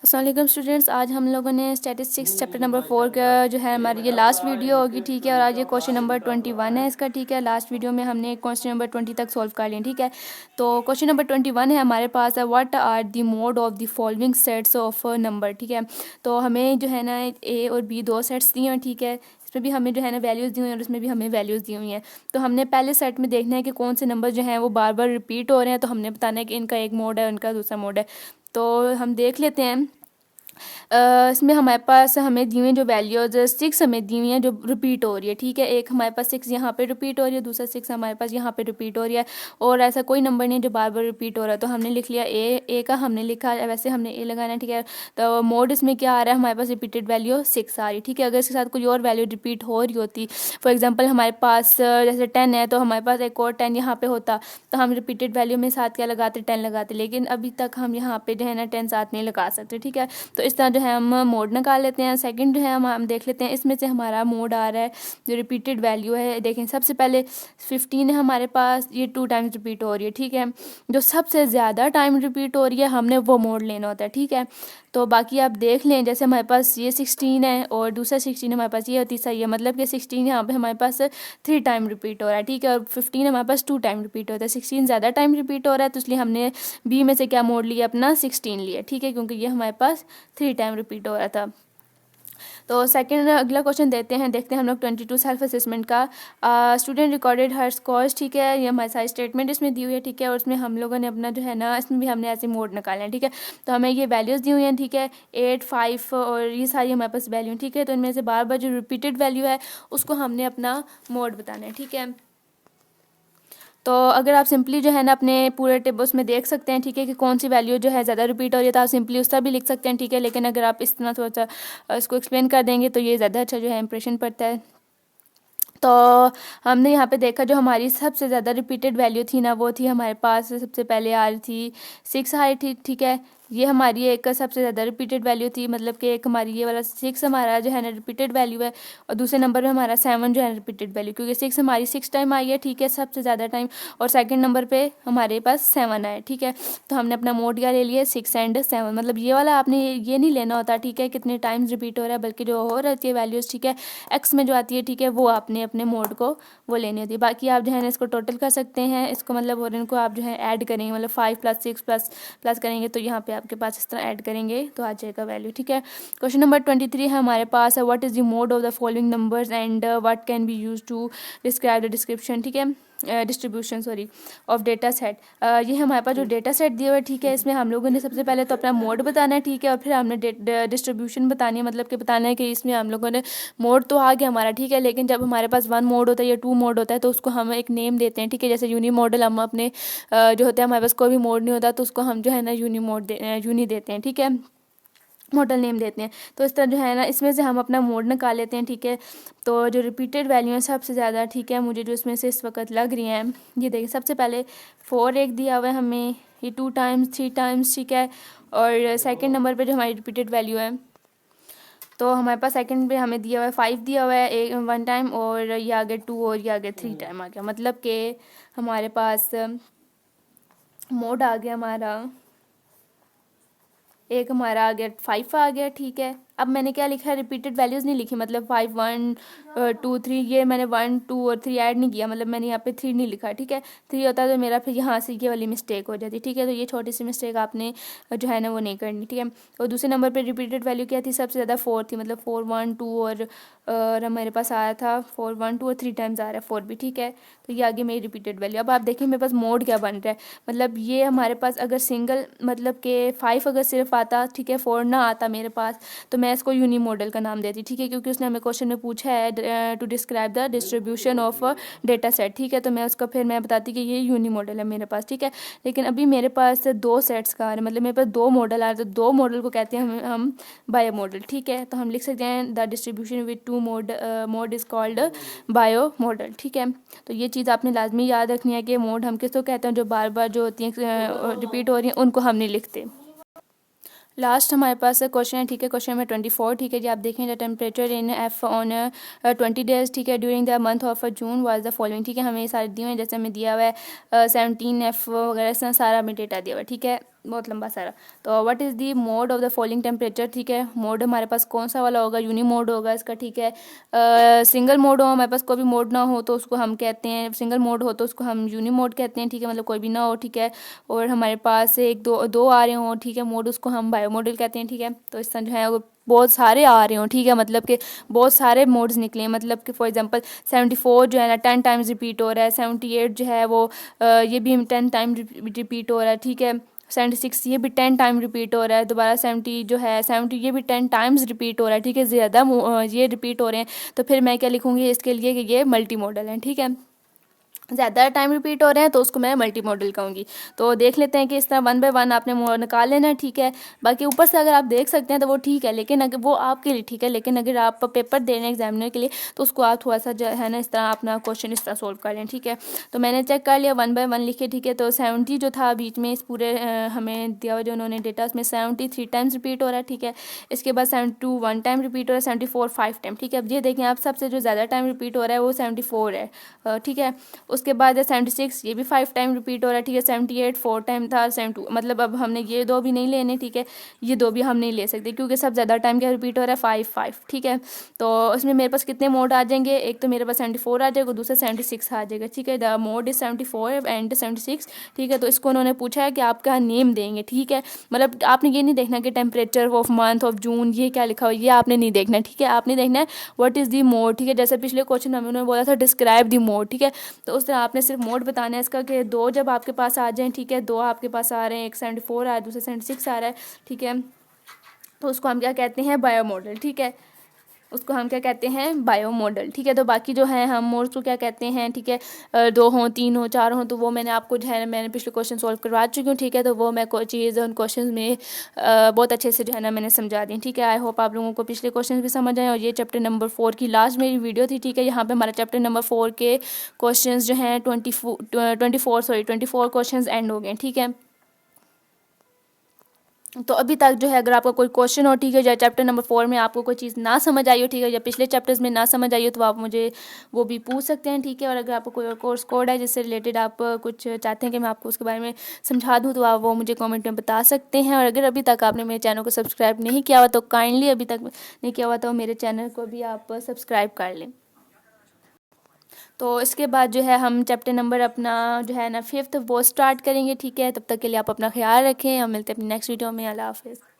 अस्सलाम वालेकुम स्टूडेंट्स, आज हम लोगों ने स्टैटिस्टिक्स चैप्टर नंबर 4 का जो है हमारी ये लास्ट वीडियो होगी, ठीक है। और आज ये क्वेश्चन नंबर 21 है इसका, ठीक है। लास्ट वीडियो में हमने क्वेश्चन नंबर 20 तक सॉल्व कर लिया, ठीक है। तो क्वेश्चन नंबर 21 है हमारे पास है, what are the mode of the following sets of number, ठीक है। तो हमें जो है ना ए और बी दो सेट्स दिए हैं, ठीक है। इसमें भी हमें जो है ना वैल्यूज़ दी हुई हैं और इसमें भी हमें वैल्यूज़ दी हुई हैं। तो हमने पहले सेट में देखना है कि कौन से नंबर जो हैं वो बार बार रिपीट हो रहे हैं, तो हमने बताना है कि इनका एक मोड है, उनका दूसरा मोड है। तो हम देख लेते हैं। इसमें हमारे पास हमें दी हुई जो वैल्यूज 6 हमें दी हुई हैं जो रिपीट हो रही है, ठीक है। एक हमारे पास 6 यहाँ पे रिपीट हो रही है, दूसरा 6 हमारे पास यहाँ पे रिपीट हो रही है, और ऐसा कोई नंबर नहीं जो बार बार रिपीट हो रहा है। तो हमने लिख लिया ए का हमने लिखा, वैसे हमने ए लगाना है, ठीक है। तो मोड इसमें क्या आ रहा है, हमारे पास रिपीटेड वैल्यू 6 आ रही है, ठीक है। अगर इसके साथ कोई और वैल्यू रिपीट हो रही होती, फॉर एग्जाम्पल हमारे पास जैसे 10 है, तो हमारे पास एक और 10 यहाँ पे होता, तो हम रिपीटेड वैल्यू में साथ क्या लगाते, 10 लगाते। लेकिन अभी तक हम यहाँ पे जो है ना 10 साथ नहीं लगा सकते, ठीक है। तो इस तरह जो है हम मोड निकाल लेते हैं। सेकंड जो है हम देख लेते हैं, इसमें से हमारा मोड आ रहा है जो रिपीटेड वैल्यू है। देखें सबसे पहले 15 है हमारे पास, ये 2 टाइम्स रिपीट हो रही है, ठीक है। जो सबसे ज़्यादा टाइम रिपीट हो रही है हमने वो मोड लेना होता है, ठीक है। तो बाकी आप देख लें, जैसे हमारे पास ये 16 है और दूसरा 16 हमारे पास ये होती सही है, मतलब कि 16 यहाँ पे हमारे पास 3 टाइम रिपीट हो रहा है, ठीक है। और 15 हमारे पास 2 टाइम रिपीट होता है। 16 ज़्यादा टाइम रिपीट हो रहा है, तो इसलिए हमने बी में से क्या मोड लिया, अपना 16 लिया, ठीक है, क्योंकि ये हमारे पास 3 टाइम रिपीट हो रहा था। तो सेकंड अगला क्वेश्चन देते हैं, देखते हैं हम लोग 22 सेल्फ असेसमेंट का। स्टूडेंट रिकॉर्डेड हर स्कोर्स, ठीक है। ये हमारे सारी स्टेटमेंट इसमें दी हुई है, ठीक है। और इसमें हम लोगों ने अपना जो है ना, इसमें भी हमने ऐसे मोड निकाले हैं, ठीक है। तो हमें ये वैल्यूज़ दी हुई हैं, ठीक है, 8, 5 और ये सारी हमारे पास वैल्यू, ठीक है। तो इनमें से बार बार जो रिपीटेड वैल्यू है उसको हमने अपना मोड बताना है, ठीक है। तो अगर आप सिंपली जो है ना अपने पूरे टेबल्स में देख सकते हैं, ठीक है, कि कौन सी वैल्यू जो है ज़्यादा रिपीट हो रही है, तो आप सिंपली उसका भी लिख सकते हैं, ठीक है। लेकिन अगर आप इस तरह थोड़ा सा इसको एक्सप्लेन कर देंगे तो ये ज़्यादा अच्छा जो है इंप्रेशन पड़ता है। तो हमने यहाँ पे देखा जो हमारी सबसे ज़्यादा रिपीटेड वैल्यू थी ना, वो थी हमारे पास सबसे पहले आ रही थी 6 आ रही थी, ठीक है। ये हमारी एक सबसे ज़्यादा रिपीटेड वैल्यू थी, मतलब कि एक हमारी ये वाला 6 हमारा जो है ना रिपीटेड वैल्यू है, और दूसरे नंबर पे हमारा 7 जो है रिपीटेड वैल्यू, क्योंकि 6 हमारी 6 टाइम आई है, ठीक है, सबसे ज़्यादा टाइम। और सेकंड नंबर पे हमारे पास 7 आया, ठीक है। तो हमने अपना मोड क्या ले लिया, 6 एंड 7, मतलब ये वाला आपने ये नहीं लेना होता, ठीक है, कितने टाइम्स रिपीट हो रहा है, बल्कि जो हो रहती है वैल्यूज़, ठीक है, एक्स में जो आती है, ठीक है, वो आपने अपने मोड को वो लेनी होती है। बाकी आप जो है ना इसको टोटल कर सकते हैं इसको, मतलब और इनको आप जो है ऐड करेंगे, मतलब 5 + 6 प्लस करेंगे, तो यहाँ पे आपके पास इस तरह ऐड करेंगे तो आ जाएगा वैल्यू, ठीक है। क्वेश्चन नंबर 23 है हमारे पास, what is the mode of the following numbers and what can be use to describe the description, ठीक है, distribution sorry of data set. ये हमारे पास जो डेटा सेट दिया हुआ है, ठीक है, इसमें हम लोगों ने सबसे पहले तो अपना मोड बताना है, ठीक है, और फिर हमने डिस्ट्रीब्यूशन बतानी है, मतलब कि बताना है कि इसमें हम लोगों ने मोड तो आ गया हमारा, ठीक है, लेकिन जब हमारे पास 1 मोड होता है या 2 मोड होता है तो उसको हम एक नेम देते हैं, ठीक है। जैसे यूनी मॉडल हम अपने जो होते हैं, हमारे पास कोई भी मोड नहीं होता तो उसको हम जो है ना यूनी देते हैं, ठीक है, मॉडल नेम देते हैं। तो इस तरह जो है ना इसमें से हम अपना मोड निकाल लेते हैं, ठीक है। तो जो रिपीटेड वैल्यू है सबसे ज़्यादा, ठीक है, मुझे जो इसमें से इस वक्त लग रही हैं, ये देखिए सबसे पहले 4 एक दिया हुआ है हमें, ये 2 टाइम्स 3 टाइम्स, ठीक है। और सेकंड नंबर पे जो हमारी रिपीटेड वैल्यू है, तो हमारे पास सेकंड पे हमें दिया हुआ है 5 दिया हुआ है एक 1 टाइम, और ये आगे 2 और ये आगे 3 टाइम आ गया, मतलब कि हमारे पास मोड आ गया हमारा, एक हमारा आ गया 5 आ गया, ठीक है। अब मैंने क्या लिखा है, रिपीटेड वैल्यूज़ नहीं लिखी, मतलब 5 1 2 3, ये मैंने 1 2 और 3 ऐड नहीं किया, मतलब मैंने यहाँ पे 3 नहीं लिखा, ठीक है। 3 होता तो मेरा फिर यहाँ से ये वाली मिस्टेक हो जाती, ठीक है। तो ये छोटी सी मिस्टेक आपने जो है ना वो नहीं करनी, ठीक है। और दूसरे नंबर पर रिपीटेड वैल्यू क्या थी, सबसे ज़्यादा 4 थी, मतलब 4 1 2 और हमारे पास आया था 4 1 2 और 3 टाइम्स आ रहा है 4 भी, ठीक है। तो ये आगे मेरी रिपीटेड वैल्यू। अब आप देखिए मेरे पास मोड क्या बन रहा है, मतलब ये हमारे पास अगर सिंगल, मतलब कि 5 अगर सिर्फ आता, ठीक है, 4 ना आता मेरे पास, तो मैं इसको यूनी मॉडल का नाम देती, ठीक है, क्योंकि उसने हमें क्वेश्चन में पूछा है to describe the distribution of data set, ठीक है। तो मैं उसका फिर मैं बताती कि ये यूनी मॉडल है मेरे पास, ठीक है। लेकिन अभी मेरे पास 2 सेट्स का आ रहा है, मतलब मेरे पास 2 मॉडल आ रहे, तो 2 मॉडल को कहते हैं हम बायो मॉडल, ठीक है। तो हम लिख सकते हैं the distribution with 2 mode is called bio model, ठीक है। तो ये चीज़ आपने लाजमी याद रखनी है कि मोड हम किसको कहते हैं, जो बार बार जो होती हैं रिपीट हो रही हैं उनको हम नहीं लिखते। लास्ट हमारे पास क्वेश्चन है, ठीक है, क्वेश्चन नंबर 24, ठीक है जी। आप देखें the temperature in F on 20 days, ठीक है, during the month of June was the following, ठीक है। हमें सारे दिए हुए हैं, जैसे हमें दिया हुआ है 17 एफ वगैरह सारा हमें डेटा दिया हुआ है, ठीक है। बहुत लंबा सारा। तो what is the mode of the following temperature, ठीक है, मोड हमारे पास कौन सा वाला होगा, यूनी मोड होगा इसका, ठीक है। सिंगल मोड हो, हमारे पास कोई भी मोड ना हो तो उसको हम कहते हैं, सिंगल मोड हो तो उसको हम यूनी मोड कहते हैं, ठीक है, मतलब कोई भी ना हो, ठीक है। और हमारे पास एक दो दो आ रहे हों, ठीक है, मोड, उसको हम बायो मॉडल कहते हैं, ठीक है। तो इस तरह जो है वो बहुत सारे आ रहे हों, ठीक है, मतलब कि बहुत सारे मोड्स निकले हैं, मतलब कि फॉर एग्जांपल 74 जो है ना 10 टाइम्स रिपीट हो रहा है, 78 जो है वो ये भी 10 टाइम रिपीट हो रहा है, ठीक है। 76 ये भी 10 टाइम रिपीट हो रहा है, दोबारा 70 जो है 70 ये भी 10 टाइम्स रिपीट हो रहा है, ठीक है, ज़्यादा ये रिपीट हो रहे हैं। तो फिर मैं क्या लिखूँगी इसके लिए कि ये मल्टी मॉडल है, ठीक है। ज़्यादा टाइम रिपीट हो रहे हैं तो उसको मैं मल्टी मॉडल कहूँगी। तो देख लेते हैं कि इस तरह वन बाय वन आपने निकाल लेना है, ठीक है। बाकी ऊपर से अगर आप देख सकते हैं तो वो ठीक है, लेकिन अगर वो आपके लिए ठीक है, लेकिन अगर आप पेपर दे रहे हैं एग्जामिनर के लिए तो उसको आप थोड़ा सा जो है ना इस तरह अपना क्वेश्चन इस तरह सोल्व कर लें, ठीक है। तो मैंने चेक कर लिया, वन बाय वन लिखे, ठीक है। तो 70 जो था बीच में इस पूरे हमें दिया हुआ जो उन्होंने डेटा, उसमें 73 टाइम्स रिपीट हो रहा है, ठीक है। इसके बाद 72 1 टाइम रिपीट हो रहा है, 74 5 टाइम, ठीक है। अब ये देखें आप, सबसे जो ज़्यादा टाइम रिपीट हो रहा है वो 74 है, ठीक है। उसके बाद है 76 ये भी 5 टाइम रिपीट हो रहा है, ठीक है। 78 4 टाइम था, 72 मतलब अब हमने ये दो भी नहीं लेने, ठीक है, ये दो भी हम नहीं ले सकते क्योंकि सब ज़्यादा टाइम क्या रिपीट हो रहा है 5 5, ठीक है। तो उसमें मेरे पास कितने मोड आ जाएंगे, एक तो मेरे पास 74 आ जाएगा, दूसरा 76 आ जाएगा, ठीक है। द मोड इज 74 एंड 76, ठीक है। तो इसको उन्होंने पूछा है कि आपका नेम देंगे, ठीक है। मतलब आपने ये नहीं देखना कि temperature of month of June ये क्या लिखा हो, ये आपने नहीं देखना, ठीक है। आपने देखना है व्हाट इज़ दी मोड, ठीक है। जैसे पिछले क्वेश्चन में उन्होंने बोला था डिस्क्राइब दी मोड, ठीक है। तो उस तरह आपने सिर्फ मोड बताना है इसका कि दो जब आपके पास आ जाएं, ठीक है, दो आपके पास आ रहे हैं, एक 74 आ रहा है, दूसरा 76 आ रहा है, ठीक है। तो उसको हम क्या कहते हैं, बायो मॉडल, ठीक है। उसको हम क्या कहते हैं, बायो मॉडल, ठीक है। तो बाकी जो है हम मोड्स को क्या कहते हैं, ठीक है। दो हों, तीन हो, चार हों, तो वो मैंने आपको जो है ना मैंने पिछले क्वेश्चन सॉल्व करवा चुकी हूँ, ठीक है। तो वो मैं कोई चीज़ उन क्वेश्चन में बहुत अच्छे से जो है ना मैंने समझा दी, ठीक है। आई होप आप लोगों को पिछले क्वेश्चन भी समझ आए। और ये चैप्टर नंबर 4 की लास्ट मेरी वीडियो थी, ठीक है। यहाँ पे हमारा चैप्टर नंबर 4 के क्वेश्चन जो हैं 24 क्वेश्चन एंड हो गए, ठीक है। तो अभी तक जो है अगर आपका कोई क्वेश्चन हो, ठीक है, या चैप्टर नंबर 4 में आपको कोई चीज़ ना समझ आई हो, ठीक है, या पिछले चैप्टर्स में ना समझ आई हो तो आप मुझे वो भी पूछ सकते हैं, ठीक है। और अगर आपको कोई कोर्स कोड है जिससे रिलेटेड आप कुछ चाहते हैं कि मैं आपको उसके बारे में समझा दूँ तो आप वो मुझे कमेंट में बता सकते हैं। और अगर अभी तक आपने मेरे चैनल को सब्सक्राइब नहीं किया हुआ तो काइंडली, अभी तक नहीं किया हुआ तो मेरे चैनल को भी आप सब्सक्राइब कर लें। तो इसके बाद जो है हम चैप्टर नंबर अपना जो है ना 5th वो स्टार्ट करेंगे, ठीक है। तब तक के लिए आप अपना ख्याल रखें, हम मिलते हैं अपनी नेक्स्ट वीडियो में। अल्लाह हाफिज़।